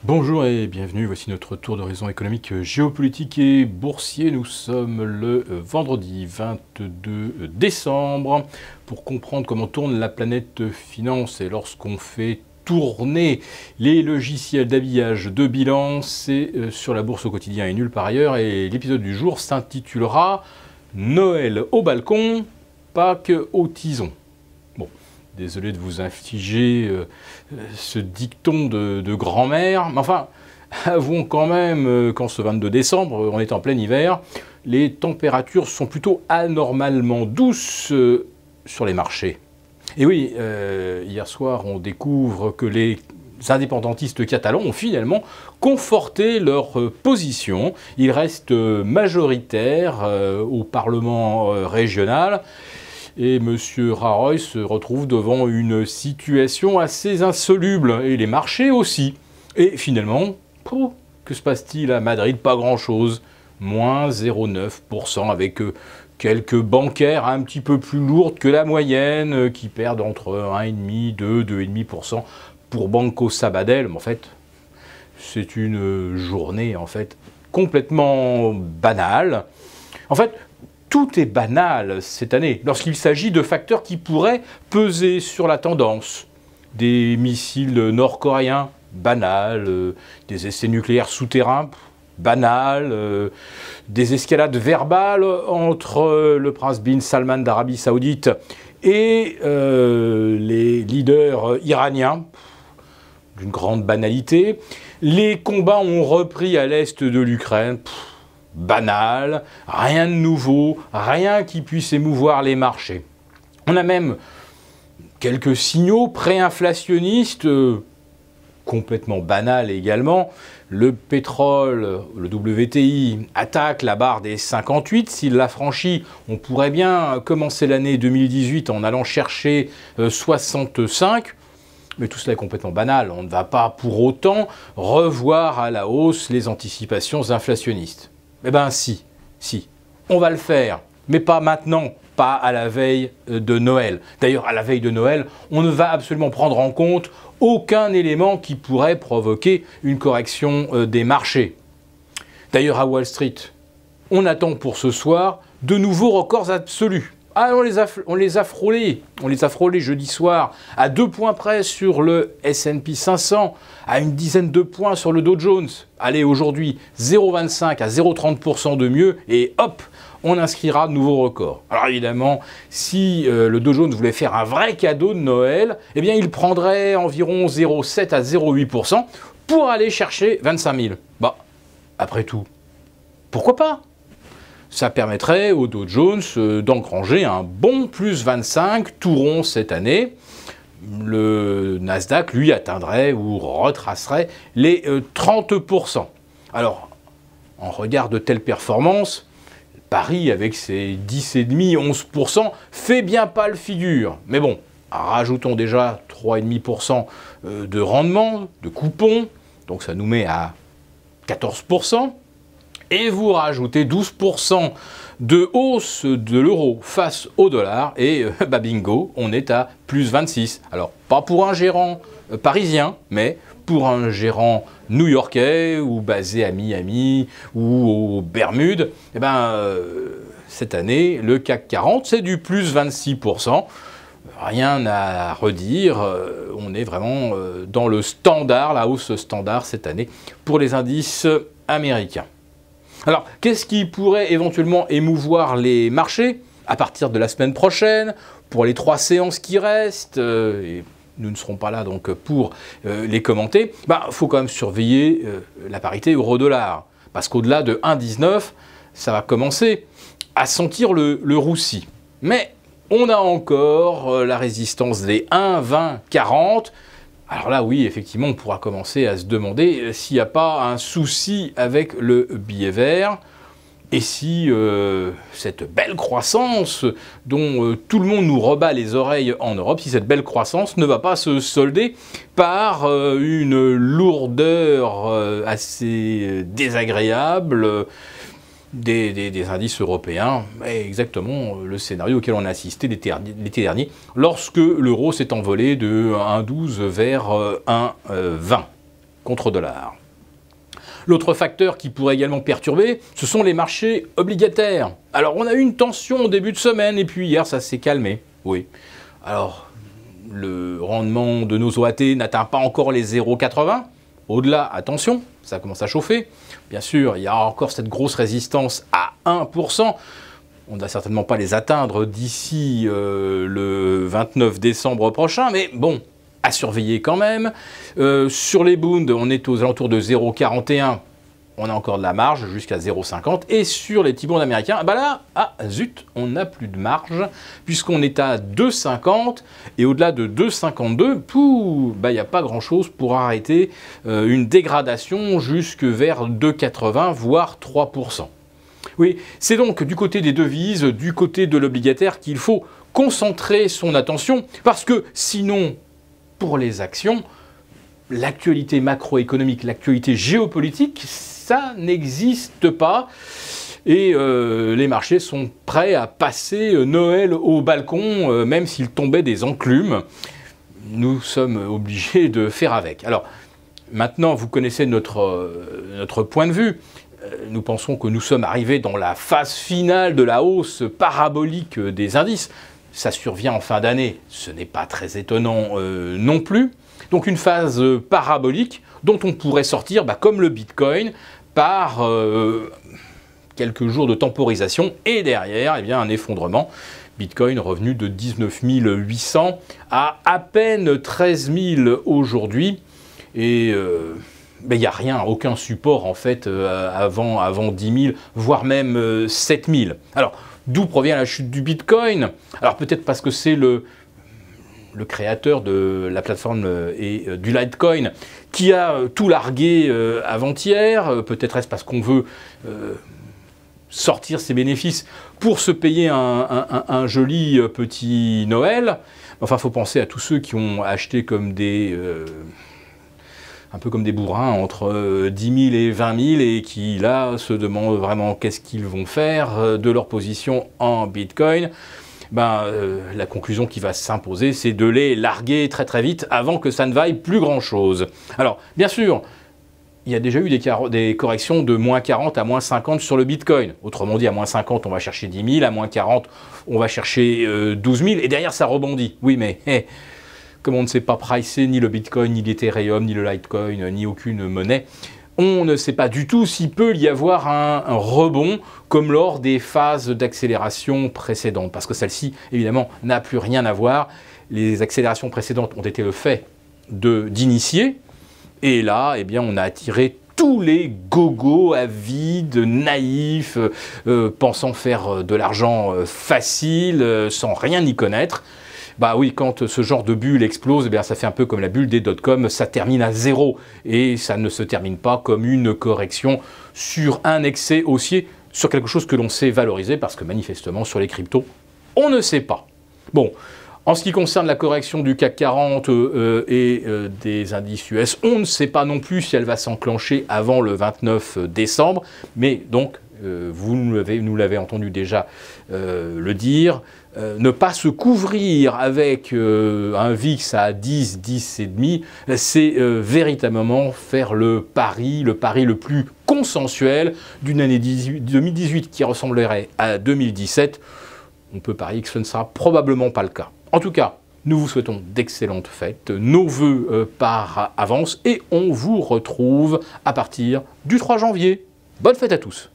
Bonjour et bienvenue, voici notre tour d'horizon économique, géopolitique et boursier. Nous sommes le vendredi 22 décembre. Pour comprendre comment tourne la planète finance et lorsqu'on fait tourner les logiciels d'habillage de bilan, c'est sur la bourse au quotidien et nulle part ailleurs. Et l'épisode du jour s'intitulera Noël au balcon, Pâques au tison. Bon, désolé de vous infliger ce dicton de grand-mère, mais enfin, avouons quand même qu'en ce 22 décembre, on est en plein hiver, les températures sont plutôt anormalement douces sur les marchés. Et oui, hier soir, on découvre que les indépendantistes catalans ont finalement conforté leur position. Ils restent majoritaires au Parlement régional. Et M. Rajoy se retrouve devant une situation assez insoluble, et les marchés aussi. Et finalement, que se passe-t-il à Madrid? Pas grand-chose. Moins 0,9%, avec quelques bancaires un petit peu plus lourdes que la moyenne, qui perdent entre 1,5, 2, 2,5% pour Banco Sabadell. Mais en fait, c'est une journée complètement banale. En fait, tout est banal cette année, lorsqu'il s'agit de facteurs qui pourraient peser sur la tendance. Des missiles nord-coréens, banal, des essais nucléaires souterrains, banal, des escalades verbales entre le prince bin Salman d'Arabie Saoudite et les leaders iraniens, d'une grande banalité. Les combats ont repris à l'est de l'Ukraine, banal, rien de nouveau, rien qui puisse émouvoir les marchés. On a même quelques signaux préinflationnistes, complètement banals également. Le pétrole, le WTI, attaque la barre des 58. S'il la franchit, on pourrait bien commencer l'année 2018 en allant chercher 65. Mais tout cela est complètement banal. On ne va pas pour autant revoir à la hausse les anticipations inflationnistes. Eh bien si, on va le faire, mais pas maintenant, pas à la veille de Noël. D'ailleurs, à la veille de Noël, on ne va absolument prendre en compte aucun élément qui pourrait provoquer une correction des marchés. D'ailleurs, à Wall Street, on attend pour ce soir de nouveaux records absolus. Ah, on les a frôlés jeudi soir à 2 points près sur le S&P 500, à une dizaine de points sur le Dow Jones. Allez, aujourd'hui, 0,25 à 0,30% de mieux et hop, on inscrira de nouveaux records. Alors évidemment, si le Dow Jones voulait faire un vrai cadeau de Noël, eh bien il prendrait environ 0,7 à 0,8% pour aller chercher 25 000. Bah, après tout, pourquoi pas ? Ça permettrait au Dow Jones d'engranger un bon plus 25 tout rond cette année. Le Nasdaq, lui, atteindrait ou retracerait les 30%. Alors, en regard de telles performances, Paris, avec ses 10,5, 11%, fait bien pas le figure. Mais bon, rajoutons déjà 3,5% de rendement, de coupons, donc ça nous met à 14%. Et vous rajoutez 12% de hausse de l'euro face au dollar et bah bingo, on est à plus 26. Alors pas pour un gérant parisien, mais pour un gérant new-yorkais ou basé à Miami ou aux Bermudes, eh ben, cette année, le CAC 40, c'est du plus 26%. Rien à redire, on est vraiment dans le standard, la hausse standard cette année pour les indices américains. Alors, qu'est-ce qui pourrait éventuellement émouvoir les marchés à partir de la semaine prochaine, pour les 3 séances qui restent, et nous ne serons pas là donc pour les commenter, faut quand même surveiller la parité euro-dollar. Parce qu'au-delà de 1,19, ça va commencer à sentir le roussi. Mais on a encore la résistance des 1,2040. Alors là, oui, effectivement, on pourra commencer à se demander s'il n'y a pas un souci avec le billet vert et si cette belle croissance dont tout le monde nous rebat les oreilles en Europe, si cette belle croissance ne va pas se solder par une lourdeur assez désagréable des indices européens, exactement le scénario auquel on a assisté l'été dernier, lorsque l'euro s'est envolé de 1,12 vers 1,20. contre dollar. L'autre facteur qui pourrait également perturber, ce sont les marchés obligataires. Alors on a eu une tension au début de semaine et puis hier ça s'est calmé. Oui. Alors le rendement de nos OAT n'atteint pas encore les 0,80. Au-delà, attention, ça commence à chauffer. Bien sûr, il y a encore cette grosse résistance à 1%. On ne va certainement pas les atteindre d'ici le 29 décembre prochain, mais bon, à surveiller quand même. Sur les Bunds, on est aux alentours de 0,41. On a encore de la marge jusqu'à 0,50. Et sur les T-bonds américains, bah là, ah zut, on n'a plus de marge puisqu'on est à 2,50. Et au-delà de 2,52, il n'y a pas grand-chose pour arrêter une dégradation jusque vers 2,80, voire 3%. Oui, c'est donc du côté des devises, du côté de l'obligataire qu'il faut concentrer son attention parce que sinon, pour les actions, l'actualité macroéconomique, l'actualité géopolitique, ça n'existe pas. Et les marchés sont prêts à passer Noël au balcon, même s'il tombait des enclumes. Nous sommes obligés de faire avec. Alors, maintenant, vous connaissez notre point de vue. Nous pensons que nous sommes arrivés dans la phase finale de la hausse parabolique des indices. Ça survient en fin d'année, ce n'est pas très étonnant non plus. Donc une phase parabolique dont on pourrait sortir, comme le Bitcoin, par quelques jours de temporisation et derrière, un effondrement. Bitcoin revenu de 19 800 à peine 13 000 aujourd'hui. Et il n'y a rien, aucun support en fait avant 10 000, voire même 7 000. Alors, d'où provient la chute du Bitcoin? Alors peut-être parce que c'est le créateur de la plateforme et du Litecoin qui a tout largué avant-hier. Peut-être est-ce parce qu'on veut sortir ses bénéfices pour se payer un joli petit Noël. Enfin, il faut penser à tous ceux qui ont acheté comme un peu comme des bourrins entre 10 000 et 20 000 et qui là se demandent vraiment qu'est-ce qu'ils vont faire de leur position en Bitcoin. La conclusion qui va s'imposer, c'est de les larguer très très vite avant que ça ne vaille plus grand-chose. Alors, bien sûr, il y a déjà eu des corrections de moins 40 à moins 50 sur le Bitcoin. Autrement dit, à moins 50, on va chercher 10 000, à moins 40, on va chercher 12 000, et derrière, ça rebondit. Oui, mais comme on ne sait pas pricer ni le Bitcoin, ni l'Ethereum, ni le Litecoin, ni aucune monnaie, on ne sait pas du tout s'il peut y avoir un rebond comme lors des phases d'accélération précédentes. Parce que celle-ci, évidemment, n'a plus rien à voir. Les accélérations précédentes ont été le fait d'initiés. Et là, on a attiré tous les gogos avides, naïfs, pensant faire de l'argent facile, sans rien y connaître. Oui, quand ce genre de bulle explose, ça fait un peu comme la bulle des dot-com, ça termine à zéro. Et ça ne se termine pas comme une correction sur un excès haussier, sur quelque chose que l'on sait valoriser, parce que manifestement, sur les cryptos, on ne sait pas. Bon, en ce qui concerne la correction du CAC 40 et des indices US, on ne sait pas non plus si elle va s'enclencher avant le 29 décembre, mais donc, vous nous l'avez entendu déjà le dire, ne pas se couvrir avec un VIX à 10, 10,5, c'est véritablement faire le pari le plus consensuel d'une année 2018 qui ressemblerait à 2017. On peut parier que ce ne sera probablement pas le cas. En tout cas, nous vous souhaitons d'excellentes fêtes, nos vœux par avance, et on vous retrouve à partir du 3 janvier. Bonne fête à tous!